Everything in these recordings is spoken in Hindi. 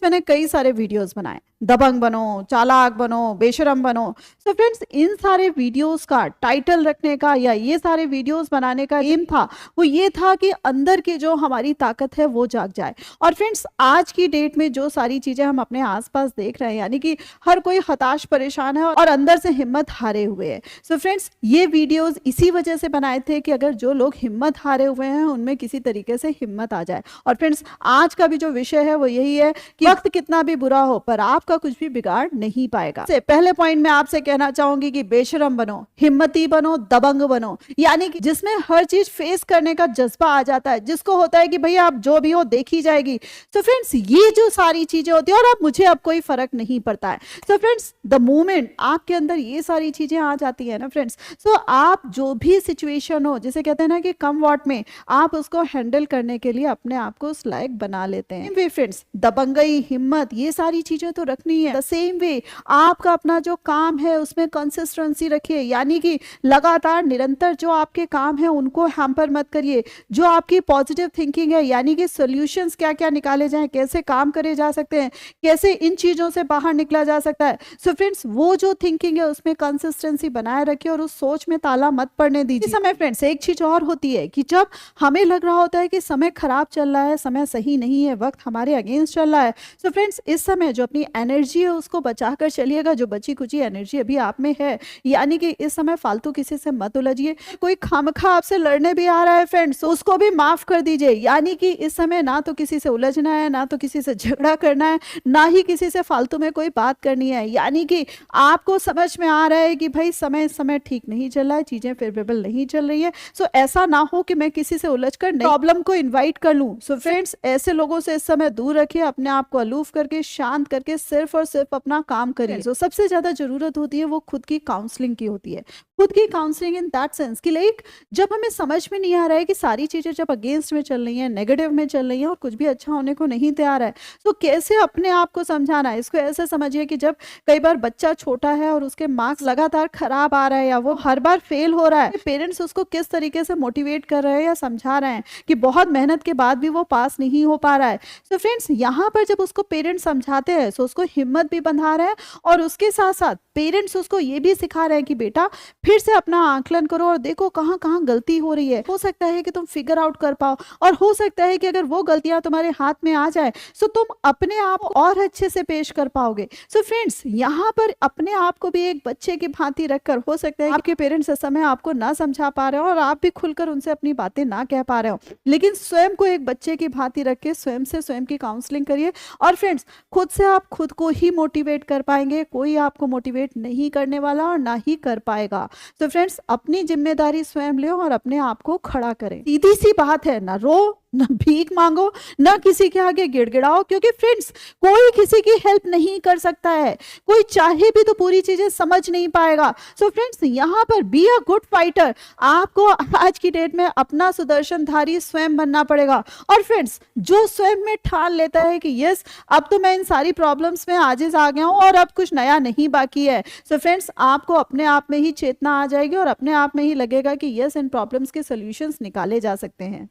मैंने कई सारे वीडियोस बनाए, दबंग बनो, चालाक बनो, बेशरम बनो। सो फ्रेंड्स, इन सारे वीडियोस का टाइटल रखने का या ये सारे वीडियोस बनाने का एम था, वो ये था कि अंदर की जो हमारी ताकत है वो जाग जाए। और फ्रेंड्स, आज की डेट में जो सारी चीजें हम अपने आसपास देख रहे हैं, यानी कि हर कोई हताश परेशान है और अंदर से हिम्मत हारे हुए है। सो फ्रेंड्स, ये वीडियोस इसी वजह से बनाए थे कि अगर जो लोग हिम्मत हारे हुए हैं उनमें किसी तरीके से हिम्मत आ जाए। और फ्रेंड्स, आज का भी जो विषय है वो यही है कि वक्त कितना भी बुरा हो पर आपका कुछ भी बिगाड़ नहीं पाएगा। से पहले पॉइंट में आपसे कहना चाहूंगी कि बेशरम बनो, हिम्मती बनो, दबंग बनो, यानी कि जिसमें हर चीज फेस करने का जज्बा आ जाता है, जिसको होता है कि भैया आप जो भी हो देखी जाएगी। तो फ्रेंड्स, ये जो सारी चीजें होती है और अब कोई फर्क नहीं पड़ता है। सो फ्रेंड्स, द मोमेंट आपके अंदर ये सारी चीजें आ जाती है ना फ्रेंड्स, सो आप जो भी सिचुएशन हो, जिसे कहते हैं ना कि कम वॉट में, आप उसको हैंडल करने के लिए अपने आप को उस लायक बना लेते हैं। वे फ्रेंड्स, दबंगई, हिम्मत, ये सारी चीजें तो रखनी है। द सेम वे आपका अपना जो काम है उसमें कंसिस्टेंसी रखिए, यानी कि लगातार निरंतर जो आपके काम है उनको हैम्पर मत करिए। जो आपकी पॉजिटिव थिंकिंग है, यानी कि सॉल्यूशंस क्या क्या निकाले जाएं, कैसे काम करे जा सकते हैं, कैसे इन चीजों से बाहर निकला जा सकता है। सो फ्रेंड्स, वो जो थिंकिंग है उसमें कंसिस्टेंसी बनाए रखिए और उस सोच में ताला मत पड़ने दीजिए। इस समय फ्रेंड्स, एक चीज और होती है कि जब हमें लग रहा होता है कि समय खराब चल रहा है, समय सही नहीं है, वक्त हमारे अगेंस्ट चल रहा है। सो फ्रेंड्स, इस समय जो अपनी एनर्जी है उसको बचा कर चलिएगा, जो बची कुची एनर्जी अभी आप में है, यानी कि इस समय फालतू किसी से मत उलझिए। कोई खामखा आपसे लड़ने भी आ रहा है फ्रेंड्स, उसको भी माफ कर दीजिए। यानी कि इस समय ना तो किसी से उलझना है, ना तो किसी से झगड़ा करना है, ना ही किसी से फालतू में कोई बात करनी है। यानी कि आपको समझ में आ रहा है कि भाई समय इस समय ठीक नहीं चल रहा है, चीजें फेवरेबल नहीं चल रही है। सो ऐसा ना हो कि मैं किसी से उलझकर प्रॉब्लम को इनवाइट कर लूं। सो फ्रेंड्स, ऐसे लोगों से इस समय दूर रखिए, अपने आप को अलूफ करके, शांत करके सिर्फ और सिर्फ अपना काम करिए। सो सबसे ज्यादा जरूरत होती है वो खुद की काउंसलिंग की होती है। खुद की काउंसलिंग इन दैट सेंस कि लाइक जब हमें समझ में नहीं आ रहा है कि सारी चीजें जब अगेंस्ट में चल रही हैं, नेगेटिव में चल रही हैं और कुछ भी अच्छा होने को नहीं तैयार है, तो कैसे अपने आप को समझाना है। इसको ऐसे समझिए कि जब कई बार बच्चा छोटा है और उसके मार्क्स लगातार खराब आ रहे हैं या वो हर बार फेल हो रहा है, पेरेंट्स उसको किस तरीके से मोटिवेट कर रहे हैं या समझा रहे हैं कि बहुत मेहनत के बाद भी वो पास नहीं हो पा रहा है। सो फ्रेंड्स, यहाँ पर जब उसको पेरेंट्स समझाते हैं तो उसको हिम्मत भी बंधा रहे हैं और उसके साथ साथ पेरेंट्स उसको ये भी सिखा रहे हैं कि बेटा फिर से अपना आकलन करो और देखो कहाँ कहाँ गलती हो रही है। हो सकता है कि तुम फिगर आउट कर पाओ और हो सकता है कि अगर वो गलतियां तुम्हारे हाथ में आ जाए तो तुम अपने आप और अच्छे से पेश कर पाओगे। सो फ्रेंड्स, यहाँ पर अपने आप को भी एक बच्चे की भांति रखकर, हो सकता है आपके पेरेंट्स इस समय आपको ना समझा पा रहे हो और आप भी खुलकर उनसे अपनी बातें ना कह पा रहे हो, लेकिन स्वयं को एक बच्चे की भांति रख के स्वयं से स्वयं की काउंसलिंग करिए। और फ्रेंड्स, खुद से आप खुद को ही मोटिवेट कर पाएंगे, कोई आपको मोटिवेट नहीं करने वाला और ना ही कर पाएगा। तो फ्रेंड्स, अपनी जिम्मेदारी स्वयं लो और अपने आप को खड़ा करें। सीधी सी बात है, ना रो, ना भीख मांगो, ना किसी के आगे गिड़गिड़ाओ, क्योंकि फ्रेंड्स कोई किसी की हेल्प नहीं कर सकता है। कोई चाहे भी तो पूरी चीजें समझ नहीं पाएगा। सो फ्रेंड्स, यहाँ पर बी अ गुड फाइटर। आपको आज की डेट में अपना सुदर्शनधारी स्वयं बनना पड़ेगा। और फ्रेंड्स, जो स्वयं में ठान लेता है कि यस, अब तो मैं इन सारी प्रॉब्लम्स में आजिज आ गया हूँ और अब कुछ नया नहीं बाकी है। सो फ्रेंड्स, आपको अपने आप में ही चेतना आ जाएगी और अपने आप में ही लगेगा कि यस, इन प्रॉब्लम्स के सोल्यूशंस निकाले जा सकते हैं।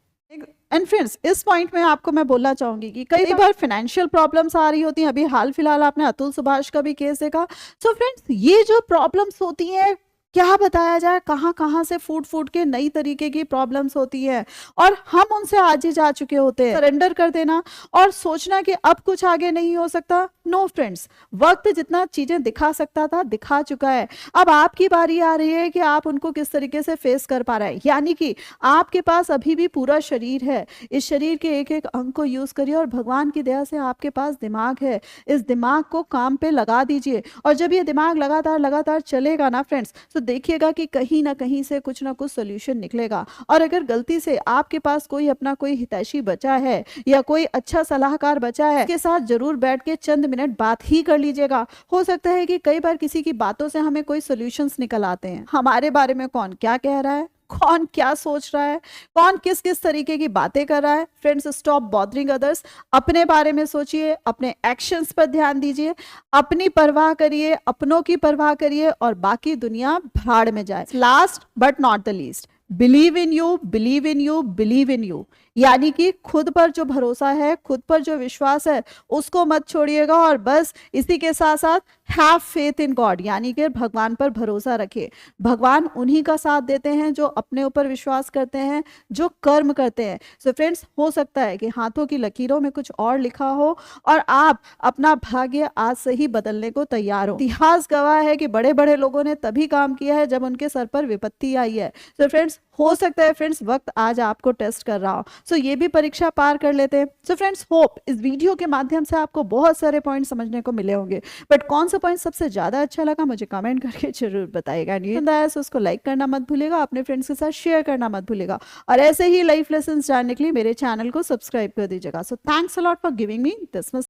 एंड फ्रेंड्स, इस पॉइंट में आपको मैं बोलना चाहूंगी कि कई बार फाइनेंशियल प्रॉब्लम्स आ रही होती हैं। अभी हाल फिलहाल आपने अतुल सुभाष का भी केस देखा। सो फ्रेंड्स, ये जो प्रॉब्लम्स होती हैं, क्या बताया जाए, कहाँ कहाँ से फूट फूट के नई तरीके की प्रॉब्लम्स होती है और हम उनसे आज ही जा चुके होते हैं। सरेंडर कर देना और सोचना कि अब कुछ आगे नहीं हो सकता। नो फ्रेंड्स, वक्त जितना चीजें दिखा सकता था दिखा चुका है। अब आपकी बारी आ रही है कि आप उनको किस तरीके से फेस कर पा रहे हैं। यानी कि आपके पास अभी भी पूरा शरीर है, इस शरीर के एक एक अंग को यूज करिए और भगवान की दया से आपके पास दिमाग है, इस दिमाग को काम पे लगा दीजिए। और जब ये दिमाग लगातार लगातार चलेगा ना फ्रेंड्स, तो देखिएगा कि कहीं ना कहीं से कुछ ना कुछ सोल्यूशन निकलेगा। और अगर गलती से आपके पास कोई अपना कोई हितैषी बचा है या कोई अच्छा सलाहकार बचा है, उसके साथ जरूर बैठ के चंद मिनट बात ही कर लीजिएगा। हो सकता है कि कई बार किसी की बातों से हमें कोई सोल्यूशंस निकल आते हैं। हमारे बारे में कौन क्या कह रहा है, कौन क्या सोच रहा है, कौन किस किस तरीके की बातें कर रहा है। Friends, stop bothering others. अपने बारे में सोचिए, अपने एक्शंस पर ध्यान दीजिए, अपनी परवाह करिए, अपनों की परवाह करिए और बाकी दुनिया भाड़ में जाए। Last but not the least, believe in you, believe in you, believe in you. यानी कि खुद पर जो भरोसा है, खुद पर जो विश्वास है, उसको मत छोड़िएगा और बस इसी के साथ साथ हैव फेथ इन गॉड, यानी कि भगवान पर भरोसा रखिए। भगवान उन्हीं का साथ देते हैं जो अपने ऊपर विश्वास करते हैं, जो कर्म करते हैं। सो फ्रेंड्स, हो सकता है कि हाथों की लकीरों में कुछ और लिखा हो और आप अपना भाग्य आज से ही बदलने को तैयार हो। इतिहास गवाह है कि बड़े बड़े लोगों ने तभी काम किया है जब उनके सर पर विपत्ति आई है। सो फ्रेंड्स, हो सकता है फ्रेंड्स वक्त आज आपको टेस्ट कर रहा हो, सो ये भी परीक्षा पार कर लेते हैं। सो फ्रेंड्स, होप इस वीडियो के माध्यम से आपको बहुत सारे पॉइंट समझने को मिले होंगे, बट कौन सा पॉइंट सबसे ज्यादा अच्छा लगा मुझे कमेंट करके जरूर बताइएगा। पसंद आया तो उसको लाइक करना मत भूलिएगा, अपने फ्रेंड्स के साथ शेयर करना मत भूलिएगा और ऐसे ही लाइफ लेसन जानने के लिए मेरे चैनल को सब्सक्राइब कर दीजिएगा। So thanks a lot for giving me this